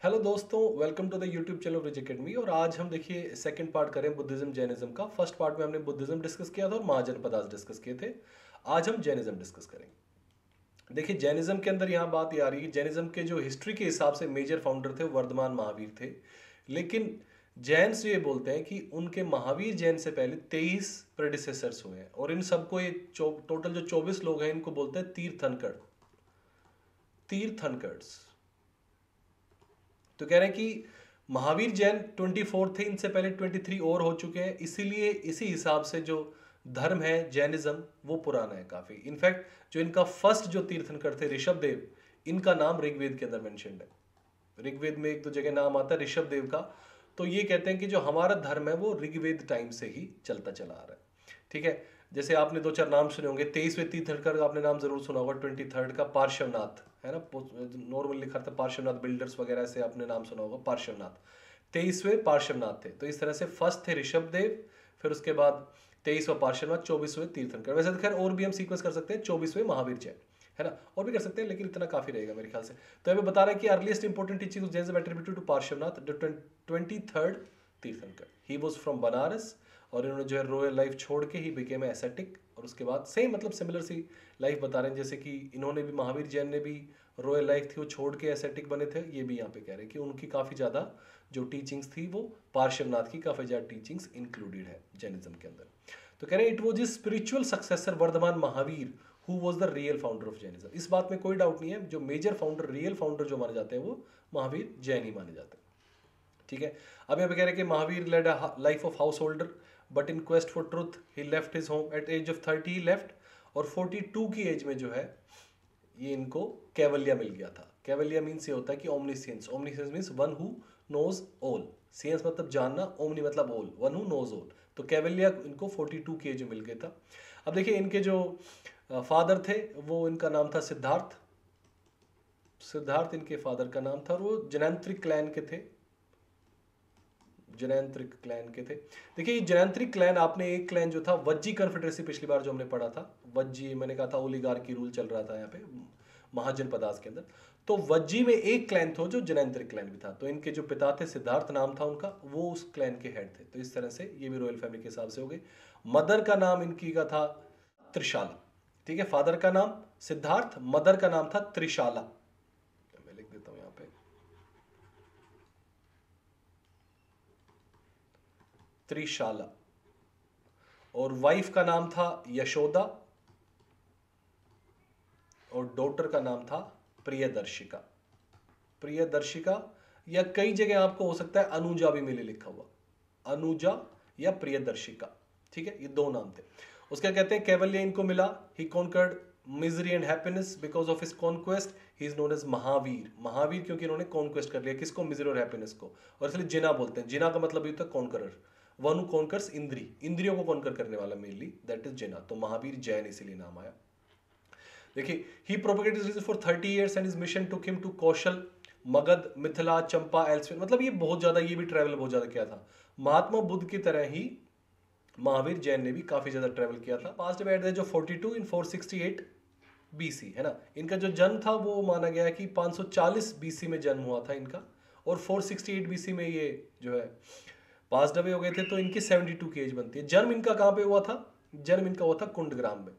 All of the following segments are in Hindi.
हेलो दोस्तों, welcome to the YouTube channel Rich Academy. और आज हम देखिए सेकंड पार्ट करें बुद्धिज्म जैनिज्म का। फर्स्ट पार्ट में हमने बुद्धिज्म डिस्कस किया था और महाजनपदास डिस्कस किए थे। आज हम जैनिज्म डिस्कस करेंगे। देखिए जैनिज्म के अंदर यहाँ बात ये आ रही है, जैनिज्म के जो हिस्ट्री के हिसाब से मेजर फाउंडर थे वो वर्धमान महावीर थे। लेकिन जैन्स ये बोलते हैं कि उनके महावीर जैन से पहले 23 प्रेडिसेसर्स हुए हैं और इन सबको ये टोटल जो 24 लोग हैं इनको बोलते हैं तीर्थंकर, तीर्थंकर्स। तो कह रहे हैं कि महावीर जैन 24 थे, इनसे पहले 23 और हो चुके हैं। इसीलिए इसी हिसाब से जो धर्म है जैनिज्म वो पुराना है काफी। इनफैक्ट जो इनका फर्स्ट जो तीर्थंकर थे ऋषभ देव, इनका नाम ऋग्वेद के अंदर मेंशन्ड है। ऋग्वेद में एक दो जगह नाम आता है ऋषभ देव का। तो ये कहते हैं कि जो हमारा धर्म है वो ऋग्वेद टाइम से ही चलता चला आ रहा है। ठीक है, जैसे आपने दो चार नाम सुने होंगे। 23वें तीर्थंकर का आपने नाम जरूर सुना होगा, 23rd का पार्श्वनाथ है ना, नॉर्मल लिखा था पार्श्वनाथ बिल्डर्स वगैरह से आपने नाम सुना होगा पार्श्वनाथ। 23वें पार्श्वनाथ थे। तो इस तरह से फर्स्ट थे ऋषभ देव, फिर उसके बाद 23वां पार्श्वनाथ, 24वें तीर्थंकर। वैसे तो खैर और भी हम सीक्वेंस कर सकते हैं, 24वें महावीर जैन है ना, और भी कर सकते हैं, लेकिन इतना काफी रहेगा मेरे ख्याल से। तो हमें बता रहा है कि earliest important teaching Jainism attributed to Parshvanath the 23rd tirthankar. He was from Banaras और इन्होंने जो है रॉयल लाइफ छोड़ के ही बिकेम एसेटिक। और उसके बाद सेम मतलब सिमिलर सी लाइफ बता रहे हैं, जैसे कि इन्होंने भी महावीर जैन ने भी रॉयल लाइफ थी वो छोड़ के एसेटिक बने थे। ये भी यहाँ पे कह रहे हैं कि उनकी काफ़ी ज़्यादा जो टीचिंग्स थी वो पार्श्वनाथ की काफ़ी ज़्यादा टीचिंग्स इंक्लूडेड है जैनिज्म के अंदर। तो कह रहे हैं it was spiritual successor Vardhaman Mahavir who was the real founder of Jainism. इस बात में कोई डाउट नहीं है, जो मेजर फाउंडर रियल फाउंडर जो माने जाते हैं वो महावीर जैन ही माने जाते हैं। ठीक है, अब यहाँ पे कह रहे हैं कि Mahavir led a life of householder but in quest for truth he left his home at age of 30 he left. और 42 की एज में जो है ये इनको कैवलिया मिल गया था। कैवलिया मीन्स ये होता है कि omniscience. Omniscience means one who knows all. Science मतलब जानना, ओमनी मतलब all, one who knows all. तो कैवलिया इनको 42 की एज में मिल गया था। अब देखिए इनके जो फादर थे वो, इनका नाम था सिद्धार्थ। सिद्धार्थ इनके फादर का नाम था और वो जैनंत्रिक क्लैन के थे, जैनंत्रिक क्लैन के थे। देखिए ये जैनंत्रिक क्लैन, आपने एक क्लैन जो था वज्जी कन्फेडरेसी पिछली बार जो हमने पढ़ा था, वज्जी मैंने कहा था ओलिगार्की रूल चल रहा था यहाँ पे महाजनपदास के अंदर। तो वज्जी में एक क्लैन था जो जैनंत्रिक क्लैन भी था। तो इनके जो पिता थे सिद्धार्थ नाम था उनका, वो उस क्लैन के हेड थे। तो इस तरह से ये भी रॉयल फैमिली के हिसाब से हो गए। मदर का नाम इनकी का था त्रिशाला। ठीक है, फादर का नाम सिद्धार्थ, मदर का नाम था त्रिशाला। मैं लिख देता हूं यहाँ पे त्रिशाला। और वाइफ का नाम था यशोदा और डॉटर का नाम था प्रियदर्शिका। प्रियदर्शिका, या कई जगह आपको हो सकता है अनुजा भी मिले लिखा हुआ, अनुजा या प्रियदर्शिका। ठीक है, ये दो नाम थे। उसका कहते हैं कैवल्य इनको मिला। He conquered misery and happiness because of his conquest he is known as Mahavir. Mahavir क्योंकि इन्होंने कॉन्क्वेस्ट कर लिया, किसको? मिजरी और हैप्पीनेस को। और इसलिए जिना बोलते हैं। जिना का मतलब ये होता है कॉन्करर, वन हु कॉन्कर्स इंद्री, इंद्रियों को कॉन्कर करने वाला मेनली, दैट इज जिना। तो महावीर जैन इसीलिए नाम आया। देखिए he propagated religion for 30 years and his mission took him to Kaushal, Magadha, Mithila, Champa, elsewhere. मतलब ये बहुत ज्यादा, ये भी ट्रैवल बहुत ज्यादा किया था। महात्मा बुद्ध की तरह ही महावीर जैन ने भी काफी ज्यादा ट्रैवल किया था। Passed at the age of 42 in 468 BC है ना। इनका जो जन्म था वो माना गया है कि 540 बीसी में जन्म हुआ था इनका, और 468 बीसी में ये जो है पास्ट अवे हो गए थे। तो इनकी 72 की एज बनती है। जन्म इनका कहां पे हुआ था? जन्म इनका हुआ था कुंडग्राम में।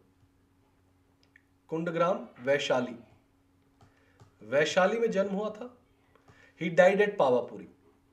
कुंडग्राम वैशाली, वैशाली में जन्म हुआ था। He died eight Pawapuri,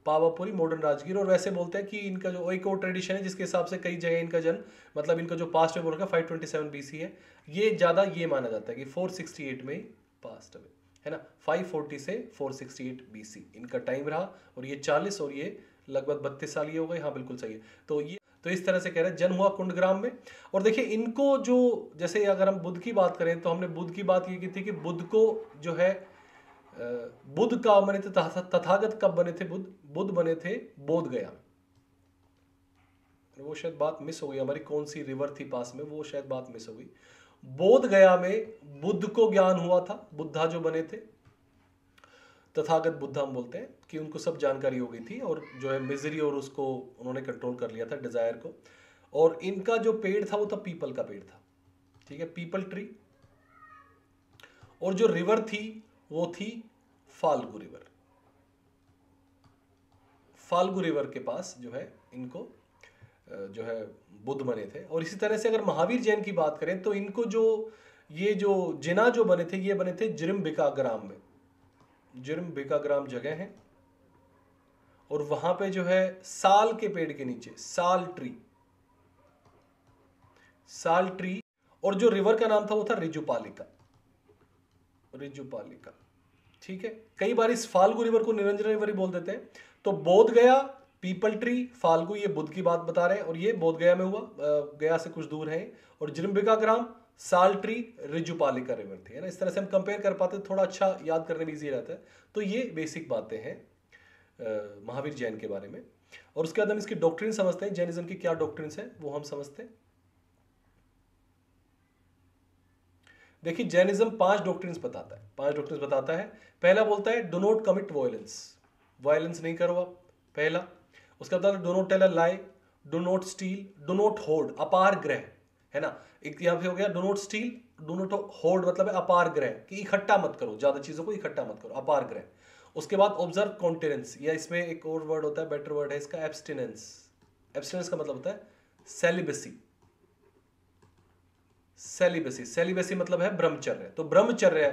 Pawapuri modern Rajgir. और वैसे बोलते हैं कि इनका जो एक और ट्रेडिशन है जिसके हिसाब से कई जगह इनका जन्म, मतलब इनका जो पास्ट में बोल रखा 527 बीसी है, ये ज्यादा ये माना जाता है कि 468 में पास्ट अवे है ना। 540 से 468 बीसी इनका टाइम रहा। और ये 40 और ये लगभग 32 साल ये हो गए। हाँ बिल्कुल सही है। तो ये तो इस तरह से कह रहे हैं जन्म हुआ कुंडग्राम में। और देखिए इनको जो, जैसे अगर हम बुद्ध की बात करें तो हमने बुद्ध की बात ये की थी कि बुद्ध को जो है बुद्ध का बने थे, तथागत कब बने थे? बुद्ध बने थे बोध गया। वो शायद बात मिस हो गई हमारी, कौन सी रिवर थी पास में, वो शायद बात मिस हो गई। बोध गया में बुद्ध को ज्ञान हुआ था, बुद्धा जो बने थे, तथागत बुद्धा हम बोलते हैं, कि उनको सब जानकारी हो गई थी और जो है मिजरी और उसको उन्होंने कंट्रोल कर लिया था, डिजायर को। और इनका जो पेड़ था वो था पीपल का पेड़ था। ठीक है, पीपल ट्री। और जो रिवर थी वो थी फाल्गु रिवर। फाल्गु रिवर के पास जो है इनको जो है बुद्ध बने थे। और इसी तरह से अगर महावीर जैन की बात करें तो इनको जो ये जो जिना जो बने थे, ये बने थे जिरम्बिका ग्राम में। जिरम्बिका ग्राम जगह है और वहां पे जो है साल के पेड़ के नीचे, साल ट्री, और जो रिवर का नाम था वो था रिजुपालिका। ठीक है, कई बार इस फाल्गु रिवर को निरंजन रिवर ही बोल देते हैं। तो बोध गया, पीपल ट्री, फाल्गु, ये बुद्ध की बात बता रहे हैं और ये बोध गया में हुआ, गया से कुछ दूर है। और जिरम्बिका ग्राम, साल ट्री, रिजुपालिका रिवर थी, है ना। इस तरह से हम कंपेयर कर पाते, थोड़ा अच्छा याद करने में इजी रहता है। तो ये बेसिक बातें हैं महावीर जैन के बारे में। और उसके बाद हम इसकी डॉक्ट्रिन समझते हैं, जैनिज्म की क्या डॉक्ट्रिन्स हैं वो हम समझते हैं। देखिए, जैनिज्म 5 डॉक्ट्रिन्स बताता है। पहला बोलता है डू नॉट कमिट वायलेंस नहीं करो आप, पहला। उसका बताता है do not tell a lie, do not steal, do not hoard, aparigraha, है ना। एक यहां पे हो गया do not steal, do not hoard मतलब है अपार ग्रह, कि इकट्ठा मत करो, ज्यादा चीजों को इकट्ठा मत करो, अपार ग्रह। उसके बाद ऑब्जर्व कॉन्टिनेंस, या इसमें एक और वर्ड होता है, बेटर वर्ड है इसका, एब्स्टिनेंस का मतलब होता है सेलिबेसी मतलब है ब्रह्मचर्य। तो ब्रह्मचर्य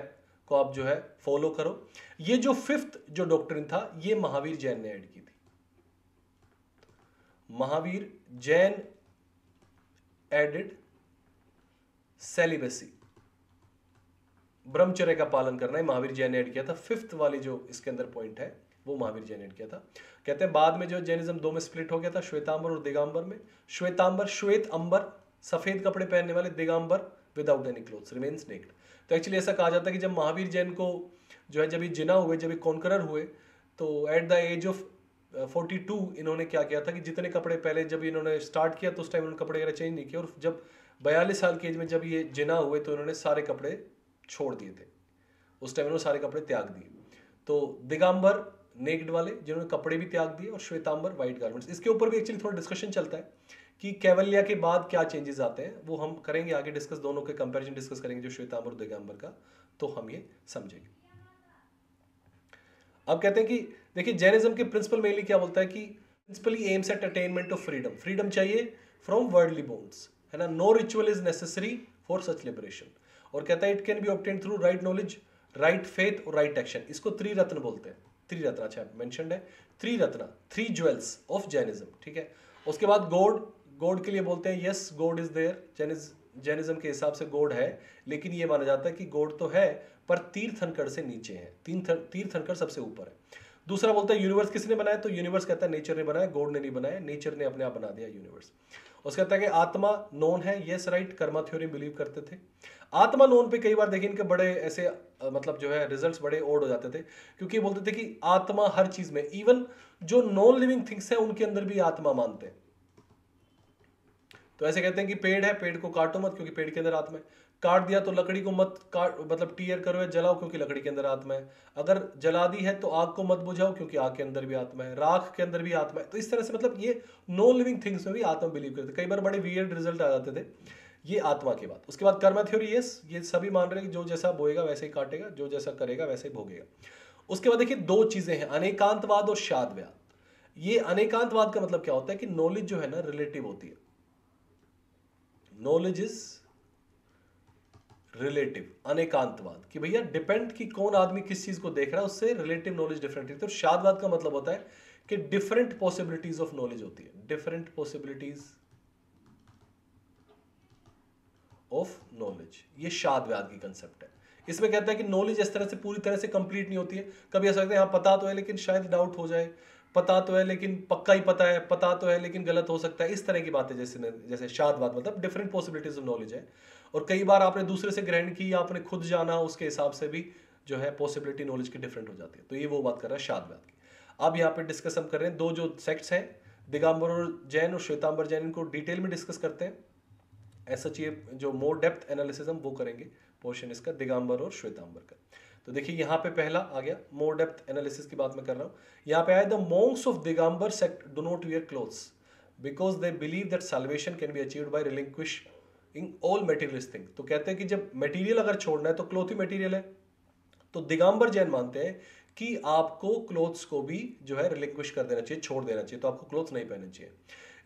को आप जो है फॉलो करो। ये जो 5th जो डॉक्ट्रिन था, ये महावीर जैन ने ऐड की थी। महावीर जैन एडेड सेलिबेसी, ब्रह्मचर्य का पालन करना है, महावीर जैन ने ऐड किया था। 5th वाली जो इसके अंदर पॉइंट है वो महावीर जैन ने ऐड किया था। कहते हैं बाद में जो जैनिज्म 2 में स्प्लिट हो गया था, श्वेतांबर और दिगंबर में। श्वेतांबर, श्वेत अंबर, सफेद कपड़े पहनने वाले, Digambar without any clothes, remains naked. तो एक्चुअली ऐसा कहा जाता है कि जब महावीर जैन को जो है जब ये जिना हुए, जब ये कॉन्करर हुए, तो एट द एज ऑफ 42 इन्होंने क्या किया था कि जितने कपड़े पहले जब इन्होंने स्टार्ट किया तो उस टाइम उन्होंने कपड़े वगैरह चेंज नहीं किए, और जब 42 साल की एज में जब ये जिना हुए तो इन्होंने सारे कपड़े छोड़ दिए थे। उस टाइम इन्होंने सारे कपड़े त्याग दिए। तो दिगंबर नेक्ड वाले जिन्होंने कपड़े भी त्याग दिए, और श्वेतांबर व्हाइट गारमेंट्स। इसके ऊपर भी एक्चुअली थोड़ा डिस्कशन चलता है कि कैवल्या के बाद क्या चेंजेस आते हैं, वो हम करेंगे आगे डिस्कस, दोनों के कंपैरिजन डिस्कस करेंगे, जो श्वेतांबर और दिगंबर का, तो हम ये समझेंगे। अब कहते हैं कि देखिए जैनिज्म के प्रिंसिपल मेनली क्या बोलता है कि principally aims at attainment of freedom चाहिए फ्रॉम वर्ल्डली बॉन्ड्स, है ना। No ritual is necessary for such liberation. और कहता है it can be obtain through right knowledge, right faith और राइट एक्शन। इसको त्रिरत्न बोलते हैं। त्रिरत्न, अच्छा मेंशन्ड है, त्रिरत्न, 3 ज्वेल्स ऑफ जैनिज्म, ठीक है। उसके बाद गॉड के लिए बोलते हैं yes God is there. Jainism के हिसाब से गॉड है, लेकिन ये माना जाता है कि गॉड तो है पर तीर्थंकर से नीचे है, तीर्थंकर सबसे ऊपर है। दूसरा बोलता है यूनिवर्स किसने बनाया, तो यूनिवर्स कहता है नेचर ने बनाया, गॉड ने नहीं बनाया, नेचर ने अपने आप बना दिया यूनिवर्स। उसका कहता है कि आत्मा नोन है, yes right, Karma theory believe करते थे। आत्मा नोन पे कई बार देखिए इनके बड़े ऐसे मतलब जो है रिजल्ट्स बड़े ओड हो जाते थे, क्योंकि बोलते थे कि आत्मा हर चीज में, इवन जो नॉन लिविंग थिंग्स है उनके अंदर भी आत्मा मानते हैं। तो ऐसे कहते हैं कि पेड़ है, पेड़ को काटो मत क्योंकि पेड़ के अंदर आत्मा है। काट दिया तो लकड़ी को मत काट, मतलब टीयर करो या जलाओ क्योंकि लकड़ी के अंदर आत्मा है। अगर जला दी है तो आग को मत बुझाओ क्योंकि आग के अंदर भी आत्मा है, राख के अंदर भी आत्मा है। तो इस तरह से मतलब ये नॉन लिविंग थिंग्स में भी आत्मा बिलीव करते थे। कई बार बड़े वियर्ड रिजल्ट आ जाते थे ये आत्मा के बाद। उसके बाद कर्मा थ्योरी, यस, ये सभी मान रहे हैं कि जो जैसा बोएगा वैसे ही काटेगा, जो जैसा करेगा वैसे ही भोगेगा। उसके बाद देखिए 2 चीजें हैं, अनेकांतवाद और शादव्याद। ये अनेकांतवाद का मतलब क्या होता है कि नॉलेज जो है ना रिलेटिव होती है। नॉलेज इज रिलेटिव, अनेकांतवाद कि भैया डिपेंड कि कौन आदमी किस चीज को देख रहा है, उससे रिलेटिव नॉलेज डिफरेंट है। तो शादवाद का मतलब होता है कि डिफरेंट पॉसिबिलिटीज ऑफ नॉलेज होती है, डिफरेंट पॉसिबिलिटीज ऑफ नॉलेज, ये शादवाद की कंसेप्ट है। इसमें कहता है कि नॉलेज इस तरह से पूरी तरह से कंप्लीट नहीं होती है। कभी ऐसा लगता है हाँ पता तो है लेकिन शायद डाउट हो जाए, पता तो है लेकिन पक्का ही पता है, पता तो है लेकिन गलत हो सकता है, इस तरह की बातें जैसे शादवाद मतलब डिफरेंट पॉसिबिलिटीज ऑफ नॉलेज है। और कई बार आपने दूसरे से ग्रहण की, आपने खुद जाना, उसके हिसाब से भी जो है पॉसिबिलिटी नॉलेज की डिफरेंट हो जाती है। तो ये वो बात कर रहा है शादवाद की। अब यहाँ पे डिस्कस हम कर रहे हैं 2 जो सेक्ट्स हैं, दिगंबर और जैन और श्वेतांबर जैन, इनको डिटेल में डिस्कस करते हैं। ऐसा चाहिए जो मोर डेप्थ एनालिसिस हम वो करेंगे पोर्शन इसका, दिगंबर और श्वेतांबर का। तो देखिए यहाँ पे पहला आ गया, मोर डेप्थ एनालिसिस की बात मैं कर रहा हूँ। यहाँ पे आया the monks of Digambar sect do not wear clothes because they believe that salvation can be achieved by relinquishing all materialist thing. तो कहते हैं कि जब मटेरियल अगर छोड़ना है तो क्लोथ ही मटेरियल है। तो दिगंबर जैन मानते हैं कि आपको क्लोथ्स को भी जो है रिलिंक्विश कर देना चाहिए, छोड़ देना चाहिए, तो आपको क्लोथ्स नहीं पहनने चाहिए।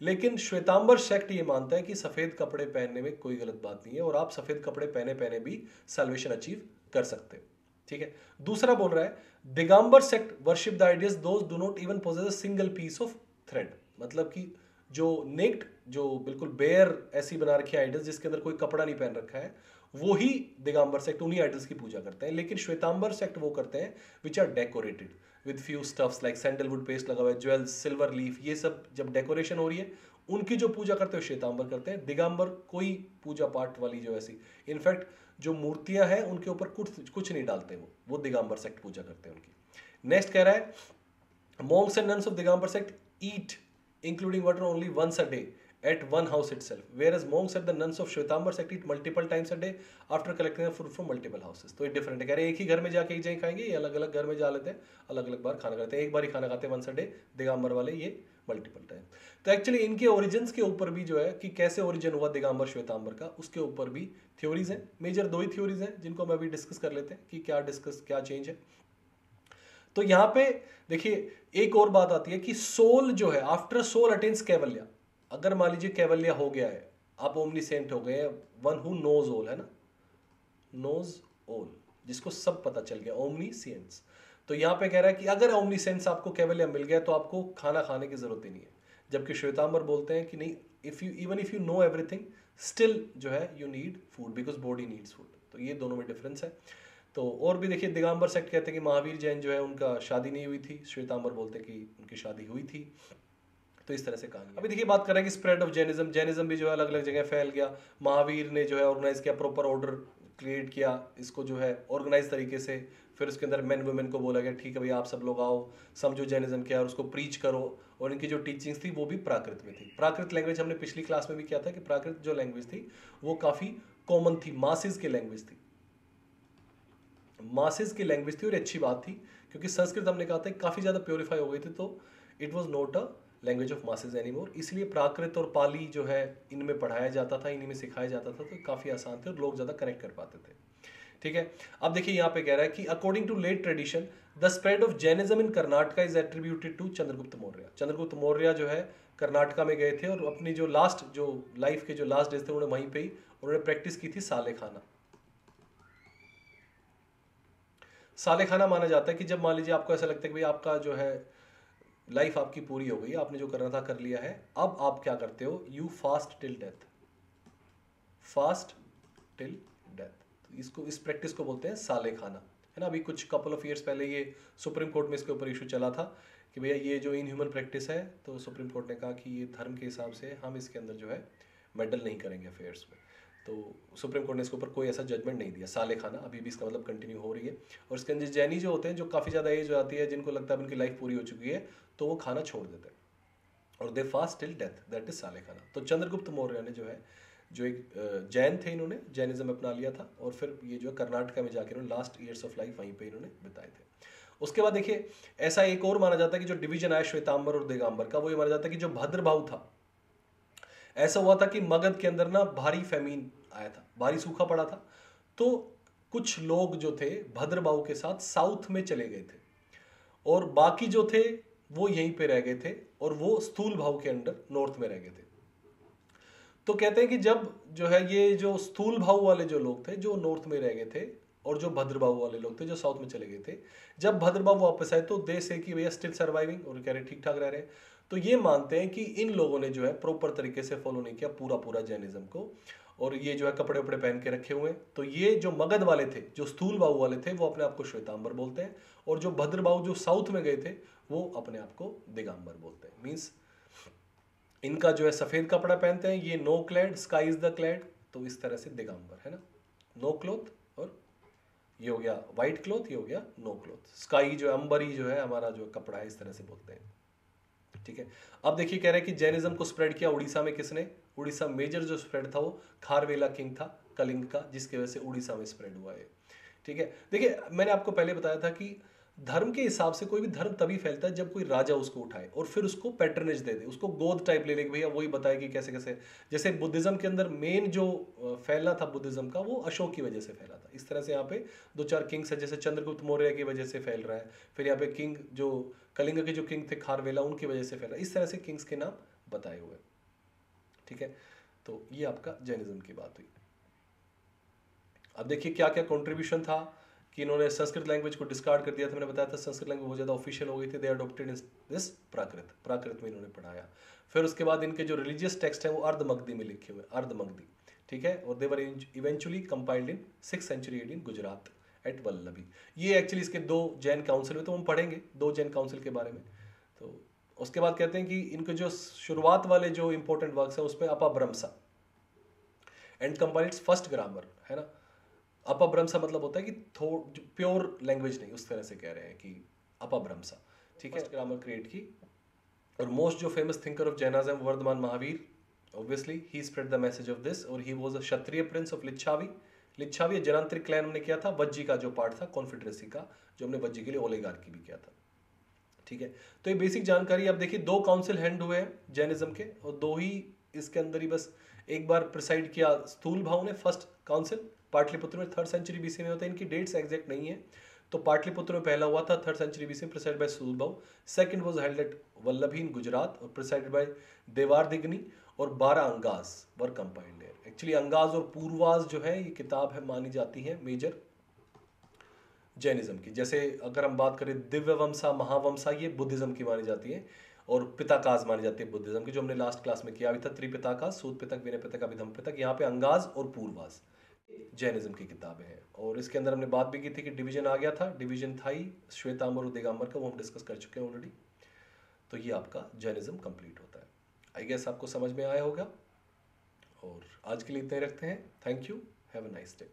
लेकिन श्वेतांबर सेक्ट ये मानता है कि सफेद कपड़े पहनने में कोई गलत बात नहीं है और आप सफेद कपड़े पहने पहने भी सैल्वेशन अचीव कर सकते हो। ठीक है। दूसरा बोल रहा है Digambar sect worship the idols those do not even possess a single piece of thread. मतलब कि जो नेक्ड, जो बिल्कुल बेयर ऐसी बना रखी है आइडल्स जिसके अंदर कोई कपड़ा नहीं पहन रखा है, वो ही दिगंबर सेक्ट उन्हीं आइडल्स की पूजा करते हैं। लेकिन श्वेतांबर सेक्ट वो करते हैं which are decorated with few stuffs like sandalwood paste लगा हुआ है, ज्वेल्स, सिल्वर लीफ, ये सब जब डेकोरेशन हो रही है उनकी जो पूजा करते हैं श्वेतांबर करते हैं। दिगंबर कोई पूजा पाठ वाली जो ऐसी, इनफैक्ट जो मूर्तियां हैं उनके ऊपर कुछ नहीं डालते, वो दिगंबर सेक्ट पूजा करते हैं उनकी। नेक्स्ट कह रहा है monks and nuns of Digambar sect eat including water only once a day at one house itself, whereas monks and the nuns of Shwetambar sect eat multiple times a day after collecting the food from multiple houses। तो ये डिफरेंट है, कह रहे हैं एक ही घर में जाके एक जगह खाएंगे, ये अलग अलग घर में जा लेते हैं, अलग अलग बार खाना खाते हैं, एक बार ही खाना खाते हैं वंस अ डे, दिगंबर वाले ये मल्टीपल टाइम। तो एक्चुअली इनके ओरिजिन्स के ऊपर भी जो है कि कैसे ओरिजिन हुआ दिगंबर श्वेतांबर का, उसके ऊपर भी थ्योरीज हैं। मेजर दो ही थ्योरीज हैं जिनको हम अभी डिस्कस कर लेते हैं कि क्या चेंज है। तो यहां पे देखिए एक और बात आती है कि सोल जो है आफ्टर सोल अटेन्स कैवल्या, अगर मान लीजिए कैवल्या हो गया है, आप ओमनीसेंट हो गए, वन हु नोज ऑल है ना, नोज ऑल, जिसको सब पता चल गया, ओमनीसेंस। तो यहां पे कह रहा है कि अगर ओमनीसेंस आपको कैवल्या मिल गया तो आपको खाना खाने की जरूरत ही नहीं है। जबकि श्वेतांबर बोलते हैं कि नहीं, if you know everything still जो है you need food because body needs food. तो ये दोनों में डिफरेंस है। तो और भी देखिए दिगंबर सेक्ट कहते हैं कि महावीर जैन जो है उनका शादी नहीं हुई थी, श्वेतांबर बोलते हैं कि उनकी शादी हुई थी। तो इस तरह से कहानी। अभी देखिए बात कर रहे हैं कि स्प्रेड ऑफ जैनिज्म, जैनिज्म भी जो है अलग अलग जगह फैल गया। महावीर ने जो है ऑर्गेनाइज किया, प्रॉपर ऑर्डर क्रिएट किया, इसको जो है ऑर्गेनाइज तरीके से। फिर उसके अंदर मेन वुमेन को बोला गया ठीक है भाई आप सब लोग आओ, समझो जैनिज्म क्या है और उसको प्रीच करो। और इनकी जो टीचिंग्स थी वो भी प्राकृत में थी। प्राकृत लैंग्वेज हमने पिछली क्लास में भी किया था कि प्राकृत जो लैंग्वेज थी वो काफ़ी कॉमन थी, मासेस की लैंग्वेज थी, मासेस की लैंग्वेज थी। और अच्छी बात थी क्योंकि संस्कृत हमने कहा था काफ़ी ज़्यादा प्योरीफाई हो गई थी, तो it was not a language of masses anymore. इसलिए प्राकृत और पाली जो है इनमें पढ़ाया जाता था, इन्हीं में सिखाया जाता था, तो काफ़ी आसान थे और लोग ज़्यादा कनेक्ट कर पाते थे। ठीक है। अब देखिए यहाँ पे कह रहा है कि according to late tradition the spread of Jainism in Karnataka is attributed to Chandragupta Maurya. Chandragupta Maurya जो है कर्नाटका में गए थे और अपनी जो लाइफ के जो लास्ट डेज थे उन्होंने वहीं पे ही उन्होंने प्रैक्टिस की थी साले खाना। साले खाना माना जाता है कि जब मान लीजिए आपको ऐसा लगता है कि भाई आपका जो है लाइफ आपकी पूरी हो गई, आपने जो करना था कर लिया है, अब आप क्या करते हो, you fast till death, fast till death. तो इसको, इस प्रैक्टिस को बोलते हैं साले खाना, है ना। अभी कुछ कपल ऑफ ईयर्स पहले ये सुप्रीम कोर्ट में इसके ऊपर इशू चला था कि भैया ये जो इनह्यूमन प्रैक्टिस है, तो सुप्रीम कोर्ट ने कहा कि ये धर्म के हिसाब से हम इसके अंदर जो है मेडल नहीं करेंगे अफेयर्स में। तो सुप्रीम कोर्ट ने इसके ऊपर कोई ऐसा जजमेंट नहीं दिया। साले खाना अभी भी इसका मतलब कंटिन्यू हो रही है। और इसके अंदर जैनी जो होते हैं, जो काफ़ी ज़्यादा एज हो जाती है, जिनको लगता है उनकी लाइफ पूरी हो चुकी है, तो वो खाना छोड़ देते हैं और they fast till death, that is sallekhana. तो चंद्रगुप्त मौर्य ने जो है, जो एक जैन थे, इन्होंने जैनिज्म अपना लिया था और फिर ये जो कर्नाटका में जाकर इन्होंने लास्ट ईयर्स ऑफ लाइफ वहीं पे इन्होंने बिताए थे। उसके बाद देखिए ऐसा एक और माना जाता है कि जो डिवीजन आया श्वेतांबर और दिगंबर का, वो ये माना जाता है कि जो भद्रभाव था, ऐसा हुआ था कि मगध के अंदर ना भारी फेमीन आया था, भारी सूखा पड़ा था। तो कुछ लोग जो थे भद्रभाव के साथ साउथ में चले गए थे और बाकी जो थे वो यहीं पे रह गए थे और वो स्थूल भाव के अंडर नॉर्थ में रह गए थे। तो कहते हैं कि जब जो है ये जो स्थूल भाव वाले जो लोग थे जो नॉर्थ में रह गए थे और जो भद्रभाव वाले लोग थे जो साउथ में चले गए थे, जब भद्रभाव वापस आए तो दे से कि भैया स्टिल सर्वाइविंग, और कह रहे ठीक ठाक रह रहे हैं। तो ये मानते हैं कि इन लोगों ने जो है प्रॉपर तरीके से फॉलो नहीं किया पूरा जैनिज्म को, और ये जो है कपड़े वपड़े पहन के रखे हुए हैं। तो ये जो मगध वाले थे, जो स्थूल बाहु वाले थे, वो अपने आप को श्वेतांबर बोलते हैं, और जो भद्रबाहु जो साउथ में गए थे वो अपने आप को दिगंबर बोलते हैं। मीन्स इनका जो है सफेद कपड़ा पहनते हैं, ये no clad, sky is the clad, तो इस तरह से दिगंबर, है ना। नो क्लोथ, और ये हो गया व्हाइट क्लोथ, ये हो गया नो क्लोथ। स्काई जो अंबरी जो है हमारा जो कपड़ा है, इस तरह से बोलते हैं। ठीक है। अब देखिए कह रहे हैं कि जैनिज्म को स्प्रेड किया उड़ीसा में किसने। उड़ीसा मेजर जो स्प्रेड था वो खारवेला किंग था कलिंग का, जिसकी वजह से उड़ीसा में स्प्रेड हुआ है। ठीक है। देखिए मैंने आपको पहले बताया था कि धर्म के हिसाब से कोई भी धर्म तभी फैलता है जब कोई राजा उसको उठाए और फिर उसको पैटर्नेज दे दे, उसको गोद टाइप ले ले कि भैया वही बताए कि कैसे कैसे। जैसे बुद्धिज्म के अंदर मेन जो फैलना था बुद्धिज्म का, वो अशोक की वजह से फैला था। इस तरह से यहाँ पे दो चार किंग्स है, जैसे चंद्रगुप्त मौर्य की वजह से फैल रहा है, फिर यहाँ पे किंग जो कलिंग के जो किंग थे खारवेला, उनकी वजह से फैला। इस तरह से किंग्स के नाम बताए हुए। ठीक है, तो ये आपका जैनिज्म की बात हुई। अब देखिए क्या क्या कंट्रीब्यूशन था कि इन्होंने संस्कृत लैंग्वेज को डिस्कार्ड कर दिया था। मैंने बताया था संस्कृत लैंग्वेज बहुत ज़्यादा ऑफिशियल हो गई थी। दे अडोप्टेड इन दिस प्राकृत, प्राकृत में इन्होंने पढ़ाया। फिर उसके बाद इनके जो रिलीजियस टेक्स्ट हैं वो अर्धमगधी में लिखे हुए, अर्धमगधी। ठीक है, और they were eventually compiled in 6th century AD in Gujarat at Vallabhi. ये एक्चुअली इसके दो जैन काउंसिल में, तो हम पढ़ेंगे दो जैन काउंसिल के बारे में। तो उसके बाद कहते हैं कि इनके जो शुरुआत वाले जो इंपॉर्टेंट वर्क्स हैं उसमें अपभ्रंशा एंड कंपाइल्ड फर्स्ट ग्रामर, है ना। अपभ्रंशा मतलब होता है कि प्योर लैंग्वेज नहीं, उस तरह से कह रहे हैं कि अपभ्रंशा। ठीक है, ग्रामर क्रिएट की। और मोस्ट जो famous thinker of Jainism Vardhaman Mahavir, obviously he spread the message of this, और he was a Kshatriya prince of Lichchhavi. Lichchhavi जनांतरिक क्लैन हमने किया था, वज्जी का जो पार्ट था कॉन्फेडरेसी का, जो हमने वज्जी के लिए ओलिगार्की भी किया था। ठीक है, तो ये बेसिक जानकारी। अब देखिए दो काउंसिल हैंड हुए हैं जैनिज्म के, और दो ही इसके अंदर ही बस एक बार प्रिसाइड किया स्थूल भाव ने, फर्स्ट काउंसिल पाटलिपुत्र में 3rd century BC में होता है। इनकी डेट्स एग्जैक्ट नहीं है, तो पाटलिपुत्र में पहला हुआ था 3rd century BC, preside by स्थूल भाव। Second was held at Vallabhi in Gujarat और प्रिसाइडेड बाय देवारदिग्नी, और 12 अंगाज वर कंपाइल्ड है। एक्चुअली अंगाज और पूर्वाज जो है ये किताब है, मानी जाती है मेजर जैनिज्म की। जैसे अगर हम बात करें दिव्य वंशा, महावंशा, ये बुद्धिज्म की मानी जाती है, और पिताकाज मानी जाती है बुद्धिज्म की, जो हमने लास्ट क्लास में किया भी था। त्रिपिताकाज, सूत पितक, विनय पितक, अभिधम पितक। यहाँ पे अंगाज और पूर्वाज जैनिज्म की किताबें हैं। और इसके अंदर हमने बात भी की थी कि डिवीजन आ गया था, डिवीजन था ही श्वेतांबर और दिगंबर का, वो हम डिस्कस कर चुके हैं ऑलरेडी। तो ये आपका जैनिज्म कंप्लीट होता है। आई गेस आपको समझ में आया होगा, और आज के लिए इतना ही रखते हैं। Thank you, have a nice day.